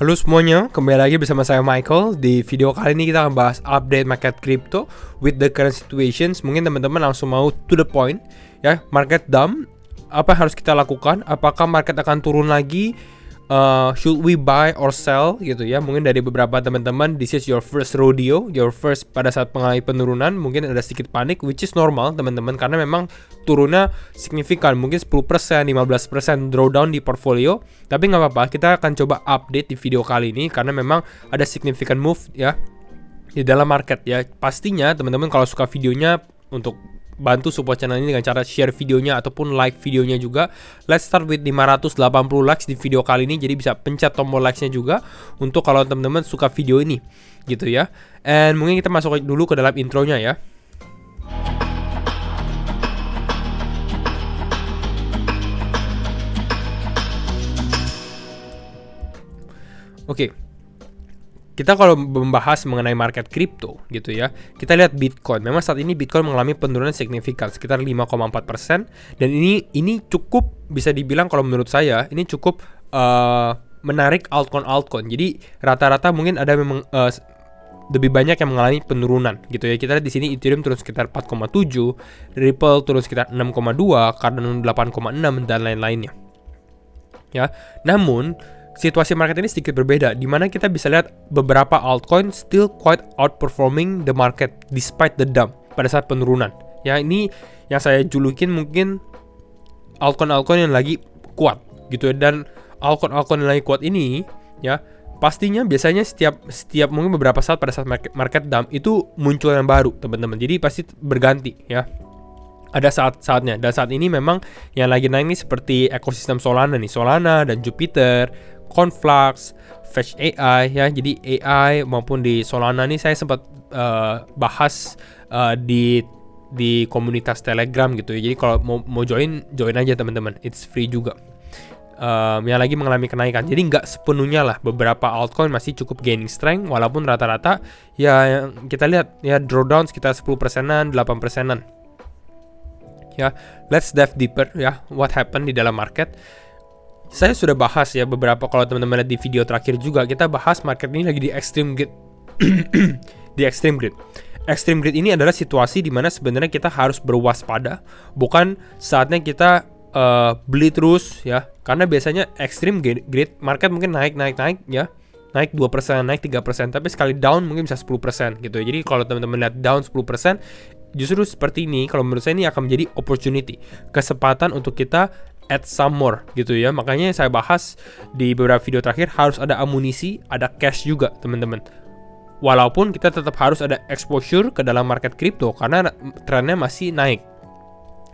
Halo semuanya, kembali lagi bersama saya Michael. Di video kali ini kita akan bahas update market crypto with the current situations. Mungkin teman-teman langsung mau to the point ya. Market dump, apa yang harus kita lakukan? Apakah market akan turun lagi? Should we buy or sell gitu ya? Mungkin dari beberapa teman-teman, this is your first rodeo, your first pada saat mengalami penurunan, mungkin ada sedikit panik, which is normal teman-teman, karena memang turunnya signifikan, mungkin 10%, 15% drawdown di portfolio. Tapi nggak apa-apa, kita akan coba update di video kali ini karena memang ada significant move ya di dalam market ya. Pastinya teman-teman kalau suka videonya, untuk bantu support channel ini dengan cara share videonya ataupun like videonya juga. Let's start with 580 likes di video kali ini, jadi bisa pencet tombol likes-nya juga untuk kalau teman-teman suka video ini gitu ya. And mungkin kita masuk dulu ke dalam intronya ya. Oke. Kita kalau membahas mengenai market crypto gitu ya, kita lihat Bitcoin. Memang saat ini Bitcoin mengalami penurunan signifikan sekitar 5,4%, dan ini cukup bisa dibilang, kalau menurut saya ini cukup menarik altcoin. Jadi rata-rata mungkin ada memang lebih banyak yang mengalami penurunan gitu ya. Kita lihat di sini Ethereum turun sekitar 4,7, Ripple turun sekitar 6,2, Cardano 8,6 dan lain-lainnya. Ya. Namun situasi market ini sedikit berbeda, di mana kita bisa lihat beberapa altcoin still quite outperforming the market despite the dump pada saat penurunan. Ya, ini yang saya julukin mungkin altcoin yang lagi kuat gitu ya. Dan altcoin yang lagi kuat ini ya, pastinya biasanya setiap mungkin beberapa saat pada saat market dump itu muncul yang baru teman-teman. Jadi pasti berganti ya. Ada saat-saatnya, dan saat ini memang yang lagi naik nih seperti ekosistem Solana nih, Solana dan Jupiter, Conflux, Fetch AI ya. Jadi AI maupun di Solana nih saya sempat bahas di komunitas Telegram gitu ya. Jadi kalau mau join aja teman-teman, it's free juga. Yang lagi mengalami kenaikan. Jadi nggak sepenuhnya lah, beberapa altcoin masih cukup gaining strength, walaupun rata-rata ya kita lihat ya drawdown sekitar 10%-an, 8%-an. Ya, let's dive deeper ya, what happened di dalam market. Saya sudah bahas ya beberapa, kalau teman-teman lihat di video terakhir juga kita bahas market ini lagi di extreme grid. Di extreme grid. Extreme grid ini adalah situasi di mana sebenarnya kita harus berwaspada, bukan saatnya kita beli terus ya. Karena biasanya extreme grid market mungkin naik ya. Naik 2%, naik 3%, tapi sekali down mungkin bisa 10% gitu ya. Jadi kalau teman-teman lihat down 10%, justru seperti ini, kalau menurut saya ini akan menjadi opportunity, kesempatan untuk kita add some more gitu ya. Makanya saya bahas di beberapa video terakhir, harus ada amunisi, ada cash juga teman-teman. Walaupun kita tetap harus ada exposure ke dalam market crypto karena trennya masih naik.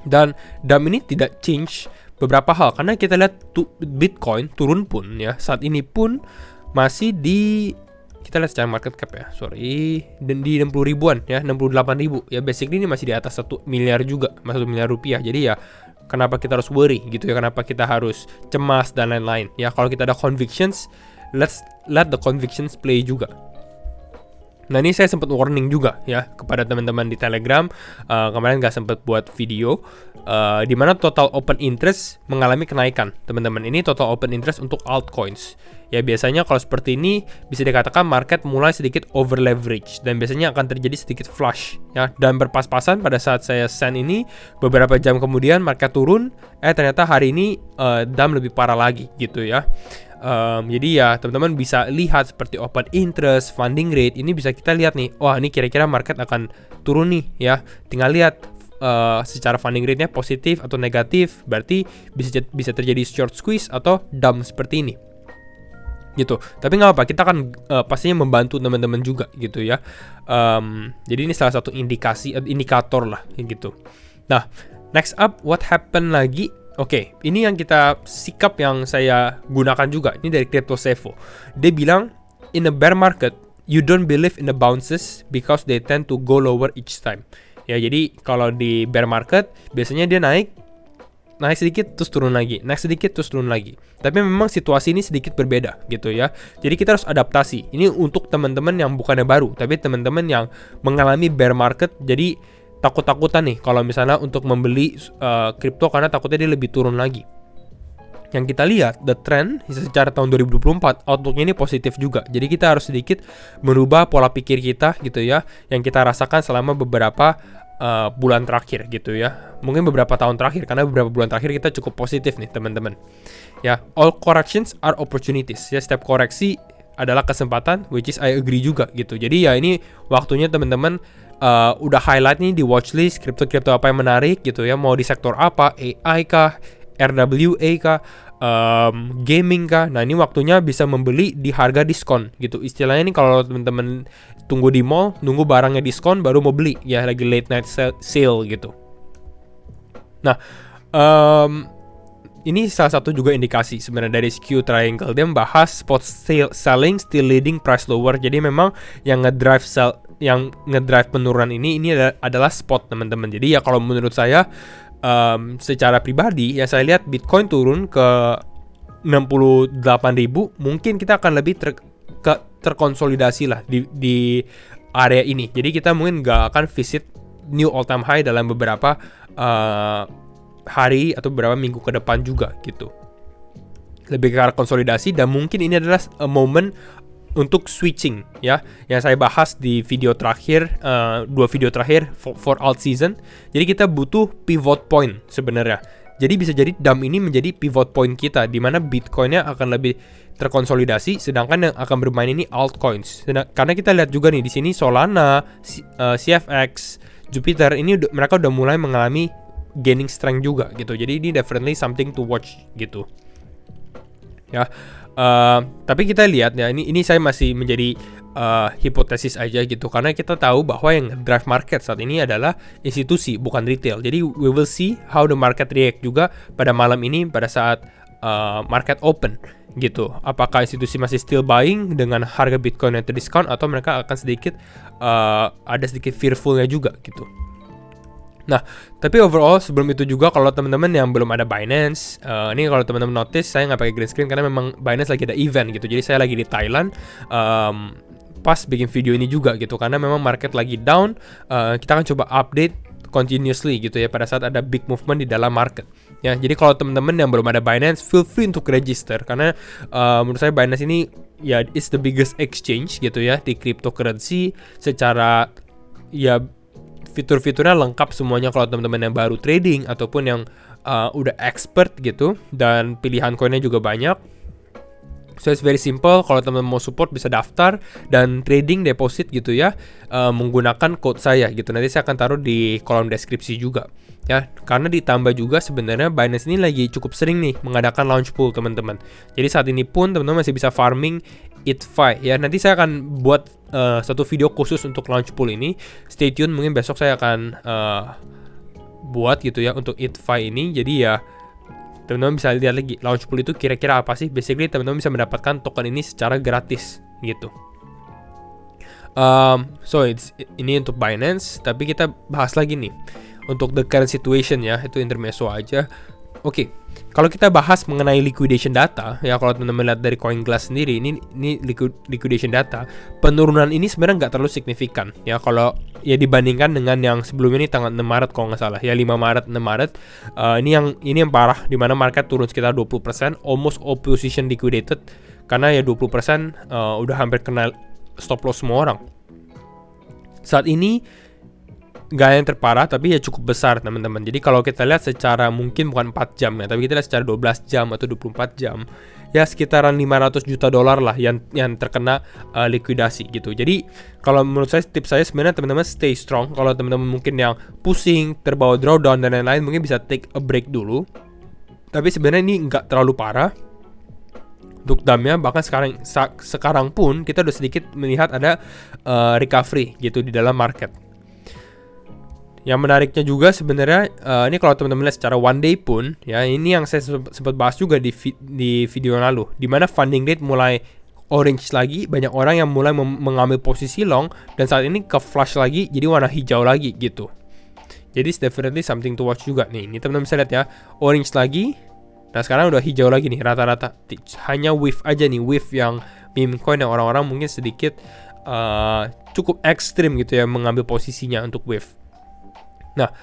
Dan dump ini tidak change beberapa hal, karena kita lihat Bitcoin turun pun ya, saat ini pun masih di, kita lihat secara market cap ya, dan di 60 ribuan ya, 68 ribu ya. Basically ini masih di atas 1 miliar juga, masih 1 miliar rupiah. Jadi ya kenapa kita harus worry gitu ya, kenapa kita harus cemas dan lain-lain ya. Kalau kita ada convictions, let's let the convictions play juga. Nah, ini saya sempat warning juga ya kepada teman-teman di Telegram. Kemarin nggak sempat buat video, di mana total open interest mengalami kenaikan teman-teman. Ini total open interest untuk altcoins ya. Biasanya kalau seperti ini bisa dikatakan market mulai sedikit over leverage, dan biasanya akan terjadi sedikit flush ya. Dan berpas-pasan pada saat saya send ini, beberapa jam kemudian market turun, ternyata hari ini dump lebih parah lagi gitu ya. Jadi ya teman-teman bisa lihat seperti open interest, funding rate, ini bisa kita lihat nih, wah ini kira-kira market akan turun nih ya. Tinggal lihat secara funding rate-nya positif atau negatif, berarti bisa terjadi short squeeze atau dump seperti ini gitu. Tapi nggak apa, kita akan pastinya membantu teman-teman juga gitu ya. Jadi ini salah satu indikator lah gitu. Nah, next up, what happened lagi? Oke, ini yang sikap yang saya gunakan juga. Ini dari CryptoSevo. Dia bilang, in a bear market, you don't believe in the bounces because they tend to go lower each time. Ya, jadi kalau di bear market, biasanya dia naik sedikit terus turun lagi, naik sedikit terus turun lagi. Tapi memang situasi ini sedikit berbeda gitu ya. Jadi kita harus adaptasi. Ini untuk teman-teman yang bukannya baru, tapi teman-teman yang mengalami bear market. Jadi takut-takutan nih kalau misalnya untuk membeli kripto karena takutnya dia lebih turun lagi. yang kita lihat the trend secara tahun 2024 outlooknya ini positif juga. Jadi kita harus sedikit merubah pola pikir kita gitu ya, yang kita rasakan selama beberapa bulan terakhir gitu ya. Mungkin beberapa tahun terakhir, karena beberapa bulan terakhir kita cukup positif nih teman-teman. Ya, all corrections are opportunities. Ya, setiap koreksi adalah kesempatan, which is I agree juga gitu. Jadi ya ini waktunya teman-teman udah highlight nih di watchlist kripto-kripto apa yang menarik gitu ya. Mau di sektor apa, AI kah, RWA kah, gaming kah. Nah ini waktunya bisa membeli di harga diskon gitu. Istilahnya nih kalau teman-teman tunggu di mall, nunggu barangnya diskon baru mau beli ya, lagi late night sale gitu. Nah ini salah satu juga indikasi sebenarnya dari skew triangle. Dia membahas spot selling still leading price lower. Jadi memang yang ngedrive penurunan ini adalah spot teman-teman. Jadi ya kalau menurut saya secara pribadi ya saya lihat Bitcoin turun ke 68.000, mungkin kita akan lebih terkonsolidasi lah di area ini. Jadi kita mungkin nggak akan visit new all time high dalam beberapa hari atau beberapa minggu ke depan juga gitu. Lebih ke arah konsolidasi, dan mungkin ini adalah momen untuk switching ya, yang saya bahas di video terakhir, 2 video terakhir for alt season. Jadi kita butuh pivot point sebenarnya. Jadi bisa jadi DAM ini menjadi pivot point kita, di mana Bitcoinnya akan lebih terkonsolidasi, sedangkan yang akan bermain ini altcoins. Karena kita lihat juga nih di sini Solana, CFX, Jupiter ini mereka udah mulai mengalami gaining strength juga gitu. Jadi ini definitely something to watch gitu. Ya. Tapi kita lihat ya, ini saya masih menjadi hipotesis aja gitu, karena kita tahu bahwa yang drive market saat ini adalah institusi, bukan retail. Jadi we will see how the market react juga pada malam ini pada saat market open gitu. Apakah institusi masih still buying dengan harga Bitcoin yang terdiskon, atau mereka akan sedikit ada sedikit fearfulnya juga gitu. Nah, tapi overall sebelum itu juga, kalau teman-teman yang belum ada Binance, ini kalau teman-teman notice saya nggak pakai green screen karena memang Binance lagi ada event gitu. Jadi saya lagi di Thailand, pas bikin video ini juga gitu, karena memang market lagi down. Kita akan coba update continuously gitu ya pada saat ada big movement di dalam market. Ya, jadi kalau teman-teman yang belum ada Binance, feel free untuk register, karena menurut saya Binance ini ya is the biggest exchange gitu ya di cryptocurrency. Secara ya fitur-fiturnya lengkap semuanya kalau teman-teman yang baru trading ataupun yang udah expert gitu, dan pilihan koinnya juga banyak. So it's very simple, kalau teman-teman mau support bisa daftar dan trading deposit gitu ya, menggunakan code saya gitu. Nanti saya akan taruh di kolom deskripsi juga ya, karena ditambah juga sebenarnya Binance ini lagi cukup sering nih mengadakan launch pool teman-teman. Jadi saat ini pun teman-teman masih bisa farming ETHFi ya. Nanti saya akan buat satu video khusus untuk launch pool ini. Stay tune, mungkin besok saya akan buat gitu ya untuk ETHFi ini. Jadi ya teman-teman bisa lihat lagi launch pool itu kira-kira apa sih. Basically teman-teman bisa mendapatkan token ini secara gratis gitu. So ini untuk Binance, tapi kita bahas lagi nih untuk the current situation ya, itu intermezzo aja. Oke, kalau kita bahas mengenai liquidation data ya, kalau teman-teman lihat dari CoinGlass sendiri, ini liquidation data, penurunan ini sebenarnya nggak terlalu signifikan ya, kalau ya dibandingkan dengan yang sebelumnya ini tanggal 6 Maret kalau nggak salah ya, 5 Maret 6 Maret. Ini yang parah, di mana market turun sekitar 20%, almost all position liquidated, karena ya 20% udah hampir kena stop loss semua orang. Saat ini nggak yang terparah, tapi ya cukup besar teman-teman. Jadi kalau kita lihat secara mungkin bukan 4 jam ya, tapi kita lihat secara 12 jam atau 24 jam, ya sekitaran 500 juta dolar lah yang terkena likuidasi gitu. Jadi kalau menurut saya, tips saya sebenarnya teman-teman stay strong. Kalau teman-teman mungkin yang pusing, terbawa drawdown dan lain-lain, mungkin bisa take a break dulu. Tapi sebenarnya ini nggak terlalu parah untuk damnya. Bahkan sekarang pun kita udah sedikit melihat ada recovery gitu di dalam market. Yang menariknya juga sebenarnya ini kalau teman-teman lihat secara one day pun ya, ini yang saya sempat bahas juga di video yang lalu, di mana funding rate mulai orange lagi, banyak orang yang mulai mengambil posisi long, dan saat ini ke flash lagi jadi warna hijau lagi gitu. Jadi it's definitely something to watch juga nih. Ini teman-teman bisa lihat ya, orange lagi. Nah sekarang udah hijau lagi nih rata-rata. Hanya wave aja nih, wave yang meme coin yang orang-orang mungkin sedikit cukup ekstrim gitu ya mengambil posisinya untuk wave. Nah,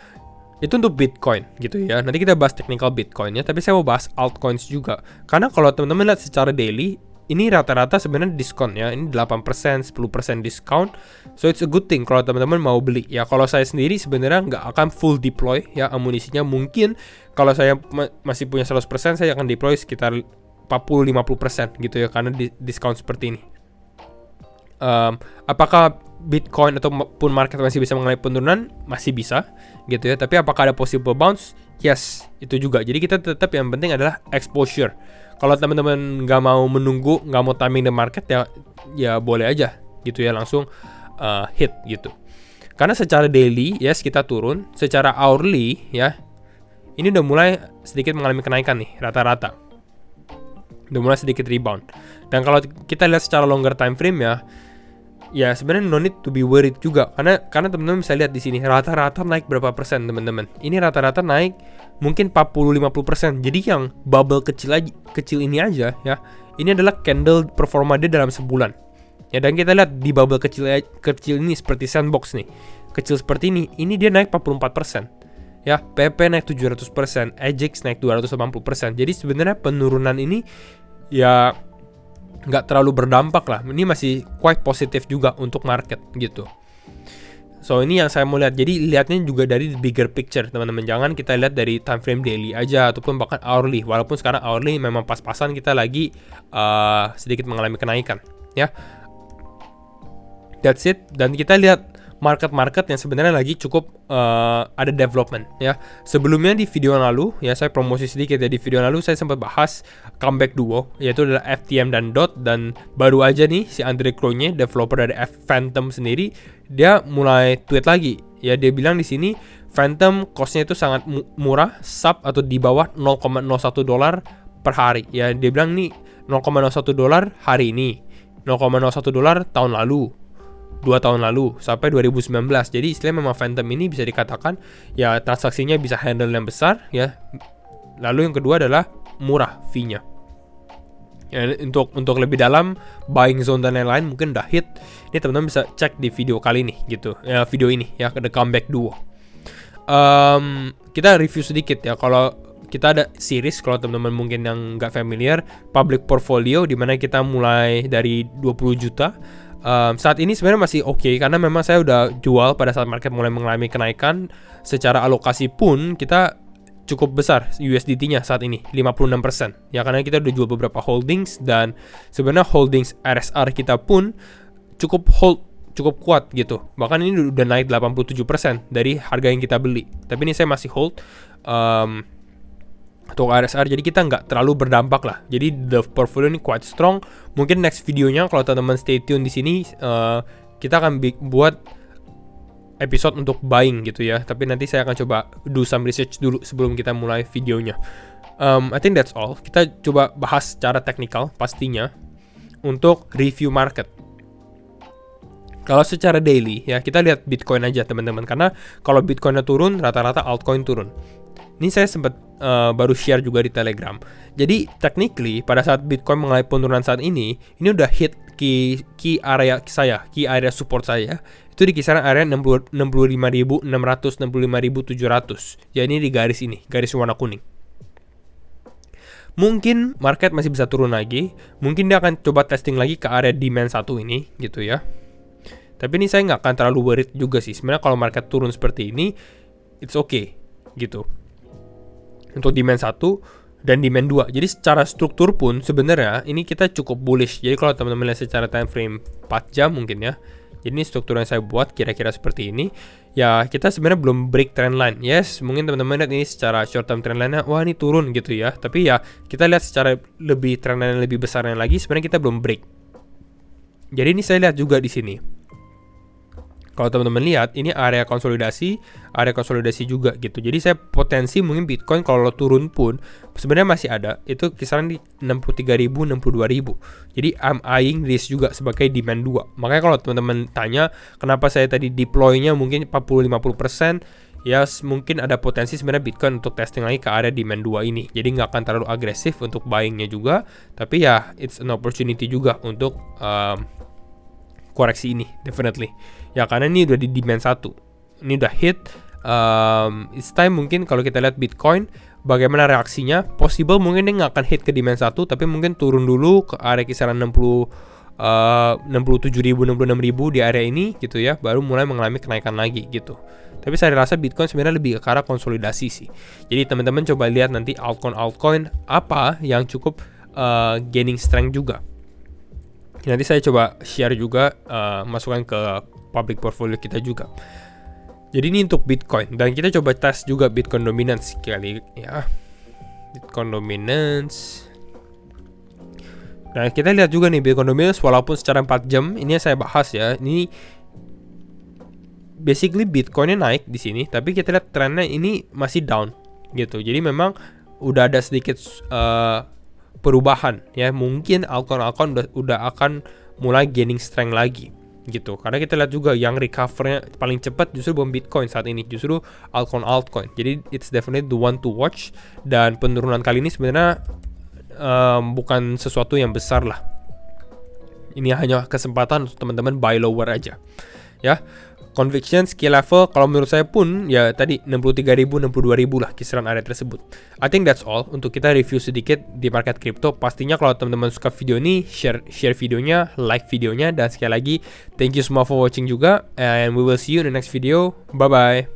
Itu untuk Bitcoin gitu ya. Nanti kita bahas technical Bitcoinnya, tapi saya mau bahas altcoins juga. Karena kalau teman-teman lihat secara daily, ini rata-rata sebenarnya diskon ya. Ini 8%, 10% diskon. So it's a good thing kalau teman-teman mau beli. Ya kalau saya sendiri sebenarnya nggak akan full deploy ya amunisinya. Mungkin kalau saya masih punya 100%, saya akan deploy sekitar 40-50% gitu ya, karena diskon seperti ini. Apakah Bitcoin ataupun market masih bisa mengalami penurunan? Masih bisa gitu ya. Tapi apakah ada possible bounce? Yes, itu juga. Jadi kita tetap yang penting adalah exposure. Kalau teman-teman nggak mau menunggu, nggak mau timing the market, ya boleh aja gitu ya, langsung hit gitu. Karena secara daily yes kita turun, secara hourly ya ini udah mulai sedikit mengalami kenaikan nih rata-rata. Udah mulai sedikit rebound. Dan kalau kita lihat secara longer time frame ya sebenarnya no need to be worried juga, karena teman-teman bisa lihat di sini rata-rata naik berapa persen teman-teman. Ini rata-rata naik mungkin 40-50%. Jadi yang bubble kecil ini aja ya, ini adalah candle performa dia dalam sebulan. Ya, dan kita lihat di bubble kecil ini seperti sandbox nih. Kecil seperti ini dia naik 44%. Ya, PP naik 700%, AJAX naik 280%. Jadi sebenarnya penurunan ini ya nggak terlalu berdampak lah. Ini masih quite positif juga untuk market gitu. So ini yang saya mau lihat. Jadi lihatnya juga dari bigger picture teman-teman. Jangan kita lihat dari time frame daily aja ataupun bahkan hourly. Walaupun sekarang hourly memang pas-pasan kita lagi sedikit mengalami kenaikan. Ya, that's it. Dan kita lihat market yang sebenarnya lagi cukup ada development ya. Sebelumnya di video lalu ya, saya promosi sedikit ya, di video lalu saya sempat bahas comeback duo, yaitu adalah FTM dan DOT. Dan baru aja nih si Andre Cronje, developer dari Phantom sendiri, dia mulai tweet lagi ya. Dia bilang di sini Phantom costnya itu sangat murah, sub atau di bawah $0.01 per hari ya. Dia bilang nih $0.01 hari ini, $0.01 tahun lalu, 2 tahun lalu sampai 2019. Jadi istilahnya memang Phantom ini bisa dikatakan ya transaksinya bisa handle yang besar ya. Lalu yang kedua adalah murah fee-nya. Ya, untuk lebih dalam buying zone dan lain-lain mungkin udah hit. Ini teman-teman bisa cek di video kali ini gitu. Ya, video ini ya, The Comeback Duo. Kita review sedikit ya. Kalau kita ada series, kalau teman-teman mungkin yang nggak familiar, public portfolio, di mana kita mulai dari 20 juta. Saat ini sebenarnya masih oke, karena memang saya udah jual pada saat market mulai mengalami kenaikan. Secara alokasi pun kita cukup besar USDT-nya saat ini 56% ya, karena kita udah jual beberapa holdings. Dan sebenarnya holdings RSR kita pun cukup kuat gitu. Bahkan ini udah naik 87% dari harga yang kita beli. Tapi ini saya masih hold untuk RSR, jadi kita nggak terlalu berdampak lah. Jadi the portfolio ini quite strong. Mungkin next videonya kalau teman-teman stay tune di sini, kita akan buat episode untuk buying gitu ya. Tapi nanti saya akan coba do some research dulu sebelum kita mulai videonya. I think that's all. Kita coba bahas secara teknikal pastinya untuk review market. Kalau secara daily ya, kita lihat Bitcoin aja teman-teman, karena kalau Bitcoinnya turun, rata-rata altcoin turun. Ini saya sempat baru share juga di Telegram. Jadi technically pada saat Bitcoin mengalami penurunan saat ini udah hit key area saya, key area support saya itu di kisaran area 65.600, 65.700. Ya, ini di garis ini, garis warna kuning. Mungkin market masih bisa turun lagi. Mungkin dia akan coba testing lagi ke area demand 1 ini gitu ya. Tapi ini saya nggak akan terlalu worried juga sih. Sebenarnya kalau market turun seperti ini, it's okay gitu. Untuk demand 1 dan demand 2. Jadi secara struktur pun sebenarnya ini kita cukup bullish. Jadi kalau teman-teman lihat secara time frame 4 jam mungkin ya. Jadi ini struktur yang saya buat kira-kira seperti ini. Ya, kita sebenarnya belum break trend line. Yes, mungkin teman-teman lihat ini secara short term trend line-nya, wah ini turun gitu ya. Tapi ya, kita lihat secara lebih trend line lebih besarnya lagi, sebenarnya kita belum break. Jadi ini saya lihat juga di sini. Kalau teman-teman lihat, ini area konsolidasi juga gitu. Jadi saya potensi mungkin Bitcoin kalau turun pun sebenarnya masih ada. Itu kisaran di 63.000, 62.000. Jadi I'm eyeing this juga sebagai demand 2. Makanya kalau teman-teman tanya kenapa saya tadi deploy-nya mungkin 40-50%, ya mungkin ada potensi sebenarnya Bitcoin untuk testing lagi ke area demand 2 ini. Jadi nggak akan terlalu agresif untuk buying-nya juga. Tapi ya it's an opportunity juga untuk koreksi ini, definitely. Ya, karena ini udah di demand 1. Ini udah hit It's time mungkin kalau kita lihat Bitcoin bagaimana reaksinya. Possible mungkin dia nggak akan hit ke demand 1, tapi mungkin turun dulu ke area kisaran 67.000, 66.000 di area ini gitu ya, baru mulai mengalami kenaikan lagi gitu. Tapi saya rasa Bitcoin sebenarnya lebih ke arah konsolidasi sih. Jadi teman-teman coba lihat nanti altcoin apa yang cukup gaining strength juga. Nanti saya coba share juga masukan ke public portfolio kita juga. Jadi ini untuk Bitcoin, dan kita coba tes juga Bitcoin dominance sekali ya. Bitcoin dominance. Nah, kita lihat juga nih Bitcoin dominance walaupun secara 4 jam ini yang saya bahas ya. Ini basically Bitcoinnya naik di sini, tapi kita lihat trennya ini masih down gitu. Jadi memang udah ada sedikit perubahan ya. Mungkin altcoin udah akan mulai gaining strength lagi gitu. Karena kita lihat juga yang recovernya paling cepat justru bukan Bitcoin saat ini, justru altcoin. Jadi it's definitely the one to watch. Dan penurunan kali ini sebenarnya bukan sesuatu yang besar lah. Ini hanya kesempatan untuk teman-teman buy lower aja ya. Conviction skill level kalau menurut saya pun ya tadi 63.000 62.000 lah kisaran area tersebut. I think that's all untuk kita review sedikit di market crypto. Pastinya kalau teman-teman suka video ini, share videonya, like videonya, dan sekali lagi thank you semua for watching juga, and we will see you in the next video. Bye bye.